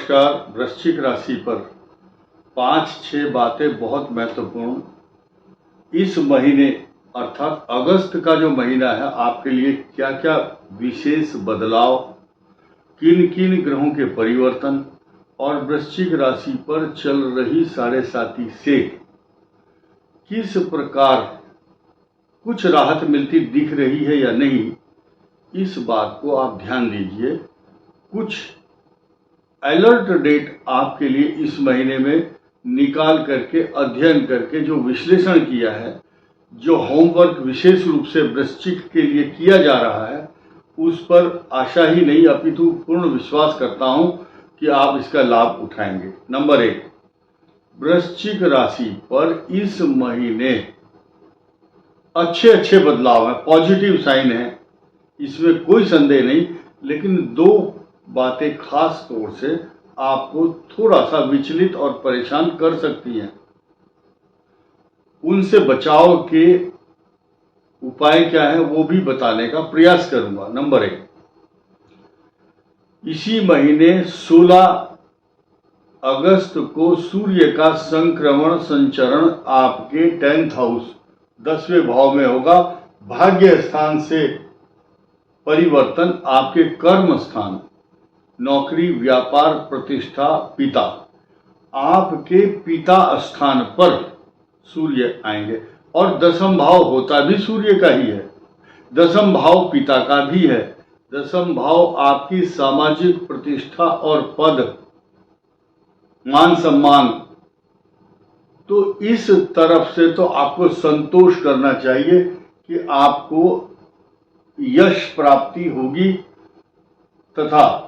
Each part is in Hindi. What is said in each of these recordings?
नमस्कार। वृश्चिक राशि पर 5-6 बातें बहुत महत्वपूर्ण। इस महीने अर्थात अगस्त का जो महीना है आपके लिए क्या क्या विशेष बदलाव, किन किन ग्रहों के परिवर्तन और वृश्चिक राशि पर चल रही 7.5 से किस प्रकार कुछ राहत मिलती दिख रही है या नहीं, इस बात को आप ध्यान दीजिए। कुछ अलर्ट डेट आपके लिए इस महीने में निकाल करके अध्ययन करके जो विश्लेषण किया है, जो होमवर्क विशेष रूप से वृश्चिक के लिए किया जा रहा है, उस पर आशा ही नहीं अपितु पूर्ण विश्वास करता हूं कि आप इसका लाभ उठाएंगे। नंबर 1, वृश्चिक राशि पर इस महीने अच्छे बदलाव हैं, पॉजिटिव साइन है, इसमें कोई संदेह नहीं। लेकिन 2 बातें खास तौर से आपको थोड़ा सा विचलित और परेशान कर सकती हैं। उनसे बचाव के उपाय क्या है वो भी बताने का प्रयास करूंगा। नंबर 1, इसी महीने 16 अगस्त को सूर्य का संक्रमण संचरण आपके 10th हाउस 10वें भाव में होगा। भाग्य स्थान से परिवर्तन आपके कर्म स्थान, नौकरी, व्यापार, प्रतिष्ठा, पिता, आपके पिता स्थान पर सूर्य आएंगे। और 10th भाव होता भी सूर्य का ही है, 10th भाव पिता का भी है। 10th भाव आपकी सामाजिक प्रतिष्ठा और पद, मान सम्मान, तो इस तरफ से तो आपको संतोष करना चाहिए कि आपको यश प्राप्ति होगी तथा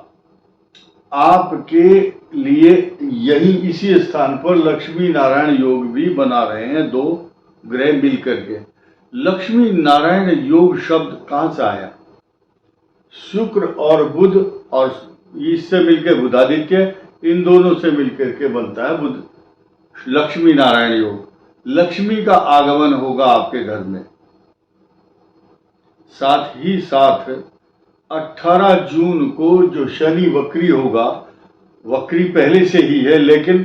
आपके लिए यही इसी स्थान पर लक्ष्मी नारायण योग भी बना रहे हैं 2 ग्रह मिलकर के। लक्ष्मी नारायण योग शब्द कहां से आया? शुक्र और बुध, और इससे मिलकर बुधादित्य, इन दोनों से मिलकर के बनता है बुध लक्ष्मी नारायण योग। लक्ष्मी का आगमन होगा आपके घर में। साथ ही साथ 18 जून को जो शनि वक्री होगा, वक्री पहले से ही है लेकिन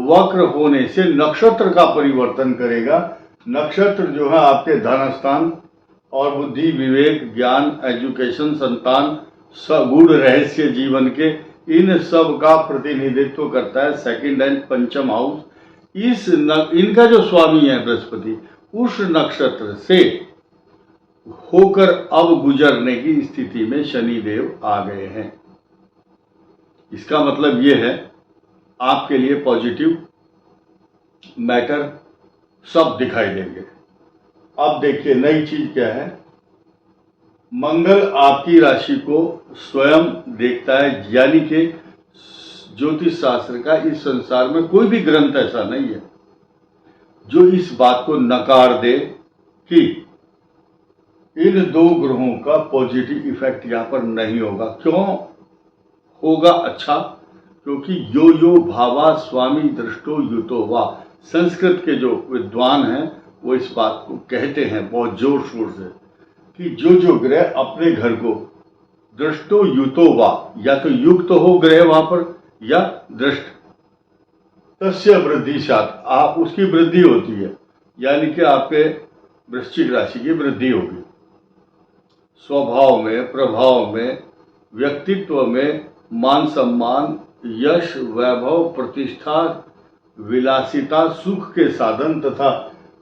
वक्र होने से नक्षत्र का परिवर्तन करेगा। नक्षत्र जो है आपके धन स्थान और बुद्धि, विवेक, ज्ञान, एजुकेशन, संतान, सगुण रहस्य जीवन के, इन सब का प्रतिनिधित्व करता है 2nd एंड 5th हाउस। इनका जो स्वामी है बृहस्पति, उस नक्षत्र से होकर अब गुजरने की स्थिति में शनिदेव आ गए हैं। इसका मतलब यह है आपके लिए पॉजिटिव मैटर सब दिखाई देंगे। अब देखिए नई चीज क्या है। मंगल आपकी राशि को स्वयं देखता है, यानी कि ज्योतिष शास्त्र का इस संसार में कोई भी ग्रंथ ऐसा नहीं है जो इस बात को नकार दे कि इन 2 ग्रहों का पॉजिटिव इफेक्ट यहां पर नहीं होगा। क्यों होगा? अच्छा, क्योंकि यो यो भावा स्वामी दृष्टो युतो वा, संस्कृत के जो विद्वान हैं वो इस बात को कहते हैं बहुत जोर शोर से कि जो ग्रह अपने घर को दृष्टो युतो वा, या तो युक्त हो ग्रह वहां पर या दृष्ट, तस्य वृद्धि साथ, आप उसकी वृद्धि होती है, यानी कि आपके वृश्चिक राशि की वृद्धि होगी स्वभाव में, प्रभाव में, व्यक्तित्व में, मान सम्मान, यश, वैभव, प्रतिष्ठा, विलासिता, सुख के साधन तथा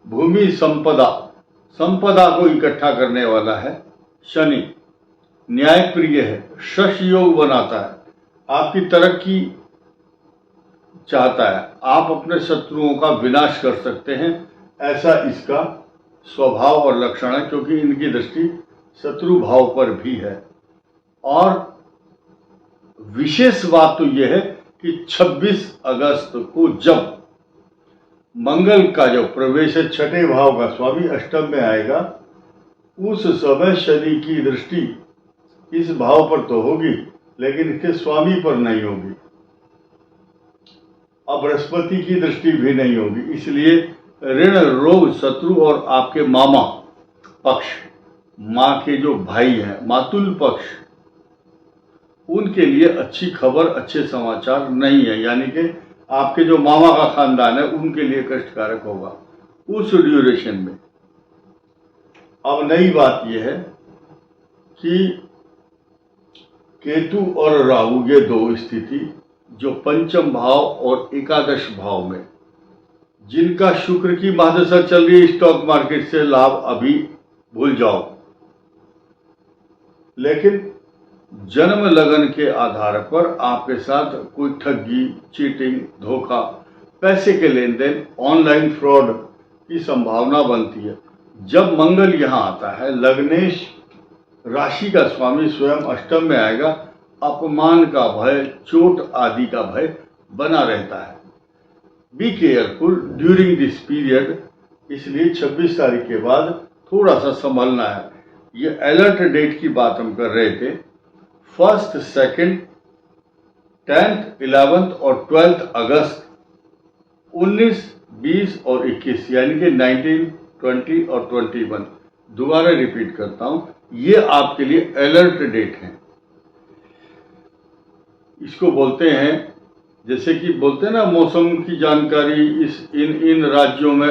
भूमि संपदा को इकट्ठा करने वाला है शनि। न्याय प्रिय है, शश योग बनाता है, आपकी तरक्की चाहता है, आप अपने शत्रुओं का विनाश कर सकते हैं, ऐसा इसका स्वभाव और लक्षण है, क्योंकि इनकी दृष्टि शत्रु भाव पर भी है। और विशेष बात तो यह है कि 26 अगस्त को जब मंगल का जो प्रवेश है 6ठे भाव का स्वामी अष्टम में आएगा, उस समय शनि की दृष्टि इस भाव पर तो होगी लेकिन इसके स्वामी पर नहीं होगी। अब बृहस्पति की दृष्टि भी नहीं होगी, इसलिए ऋण, रोग, शत्रु और आपके मामा पक्ष, माँ के जो भाई हैं, मातुल पक्ष, उनके लिए अच्छी खबर, अच्छे समाचार नहीं है। यानी कि आपके जो मामा का खानदान है उनके लिए कष्टकारक होगा उस ड्यूरेशन में। अब नई बात यह है कि केतु और राहु ये दो स्थिति जो पंचम भाव और एकादश भाव में, जिनका शुक्र की महादशा चल रही है, स्टॉक मार्केट से लाभ अभी भूल जाओ। लेकिन जन्म लगन के आधार पर आपके साथ कोई ठगी, चीटिंग, धोखा, पैसे के लेन देन, ऑनलाइन फ्रॉड की संभावना बनती है। जब मंगल यहाँ आता है, लग्नेश राशि का स्वामी स्वयं अष्टम में आएगा, अपमान का भय, चोट आदि का भय बना रहता है। Be careful during this period, इसलिए 26 तारीख के बाद थोड़ा सा संभलना है। ये अलर्ट डेट की बात हम कर रहे थे। 1, 2, 10, 11 और 12 अगस्त 19, 20 और 21 यानी कि 19, 20 और 21, दोबारा रिपीट करता हूं, ये आपके लिए अलर्ट डेट है। इसको बोलते हैं, जैसे कि बोलते हैं ना मौसम की जानकारी, इन राज्यों में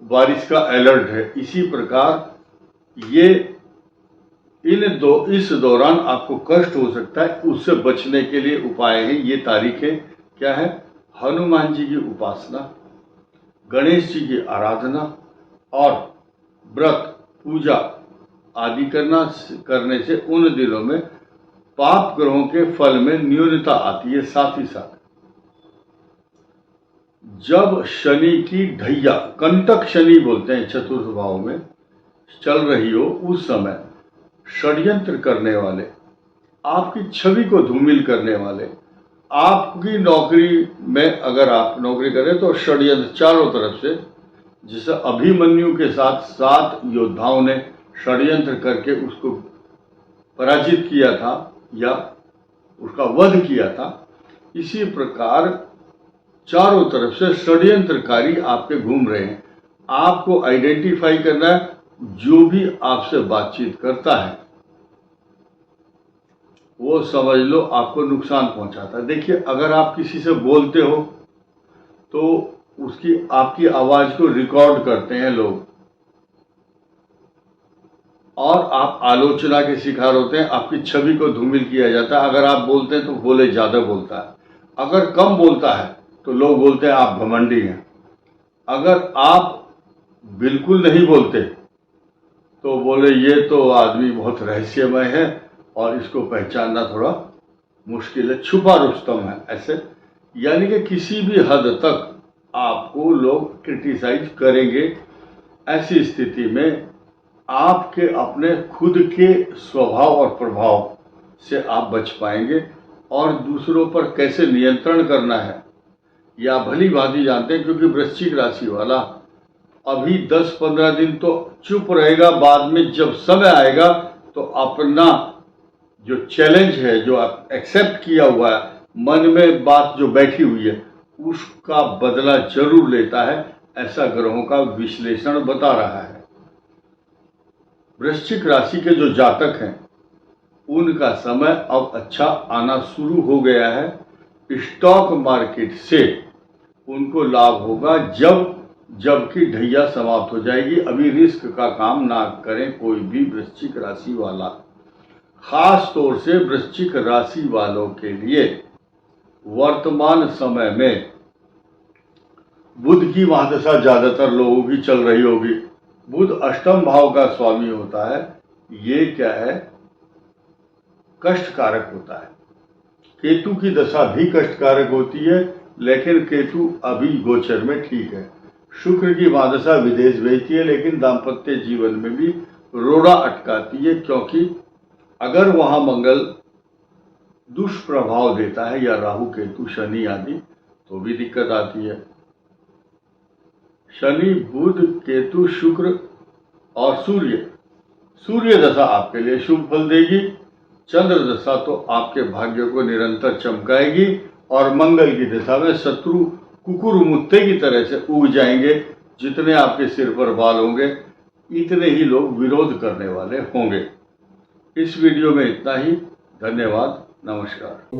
बारिश का अलर्ट है, इसी प्रकार ये इस दौरान आपको कष्ट हो सकता है। उससे बचने के लिए उपाय है, ये तारीखें क्या है? हनुमान जी की उपासना, गणेश जी की आराधना और व्रत पूजा आदि करने से उन दिनों में पाप ग्रहों के फल में न्यूनता आती है। साथ ही साथ जब शनि की ढैया, कंटक शनि बोलते हैं, चतुर्थ भाव में चल रही हो, उस समय षड्यंत्र करने वाले, आपकी छवि को धूमिल करने वाले, आपकी नौकरी में अगर आप नौकरी करें तो षड्यंत्र चारों तरफ से, जिसे अभिमन्यु के साथ 7 योद्धाओं ने षड्यंत्र करके उसको पराजित किया था या उसका वध किया था, इसी प्रकार चारों तरफ से षड्यंत्रकारी आपके घूम रहे हैं। आपको आइडेंटिफाई करना है, जो भी आपसे बातचीत करता है वो समझ लो आपको नुकसान पहुंचाता है। देखिए, अगर आप किसी से बोलते हो तो आपकी आवाज को रिकॉर्ड करते हैं लोग, और आप आलोचना के शिकार होते हैं, आपकी छवि को धूमिल किया जाता है। अगर आप बोलते हैं तो बोले ज्यादा बोलता है, अगर कम बोलता है तो लोग बोलते हैं आप घमंडी हैं। अगर आप बिल्कुल नहीं बोलते तो बोले ये तो आदमी बहुत रहस्यमय है और इसको पहचानना थोड़ा मुश्किल है, छुपा रुस्तम है, ऐसे। यानी कि किसी भी हद तक आपको लोग क्रिटिसाइज करेंगे। ऐसी स्थिति में आपके अपने खुद के स्वभाव और प्रभाव से आप बच पाएंगे, और दूसरों पर कैसे नियंत्रण करना है या भली भांति जानते हैं, क्योंकि वृश्चिक राशि वाला अभी 10-15 दिन तो चुप रहेगा, बाद में जब समय आएगा तो अपना जो चैलेंज है, जो आप एक्सेप्ट किया हुआ है, मन में बात जो बैठी हुई है, उसका बदला जरूर लेता है, ऐसा ग्रहों का विश्लेषण बता रहा है। वृश्चिक राशि के जो जातक हैं उनका समय अब अच्छा आना शुरू हो गया है। स्टॉक मार्केट से उनको लाभ होगा जबकि ढैया समाप्त हो जाएगी। अभी रिस्क का काम ना करें कोई भी वृश्चिक राशि वाला। खास तौर से वृश्चिक राशि वालों के लिए वर्तमान समय में बुध की महादशा ज्यादातर लोगों की चल रही होगी। बुध अष्टम भाव का स्वामी होता है। ये क्या है? कष्टकारक होता है। केतु की दशा भी कष्टकारक होती है, लेकिन केतु अभी गोचर में ठीक है। शुक्र की महादशा विदेश भेजती है, लेकिन दाम्पत्य जीवन में भी रोड़ा अटकाती है, क्योंकि अगर वहां मंगल दुष्प्रभाव देता है या राहु केतु शनि आदि, तो भी दिक्कत आती है। शनि, बुध, केतु, शुक्र और सूर्य दशा आपके लिए शुभ फल देगी। चंद्र दशा तो आपके भाग्य को निरंतर चमकाएगी, और मंगल की दशा में शत्रु कुकुर मुत्ते की तरह से उग जाएंगे। जितने आपके सिर पर बाल होंगे, इतने ही लोग विरोध करने वाले होंगे। इस वीडियो में इतना ही। धन्यवाद। नमस्कार।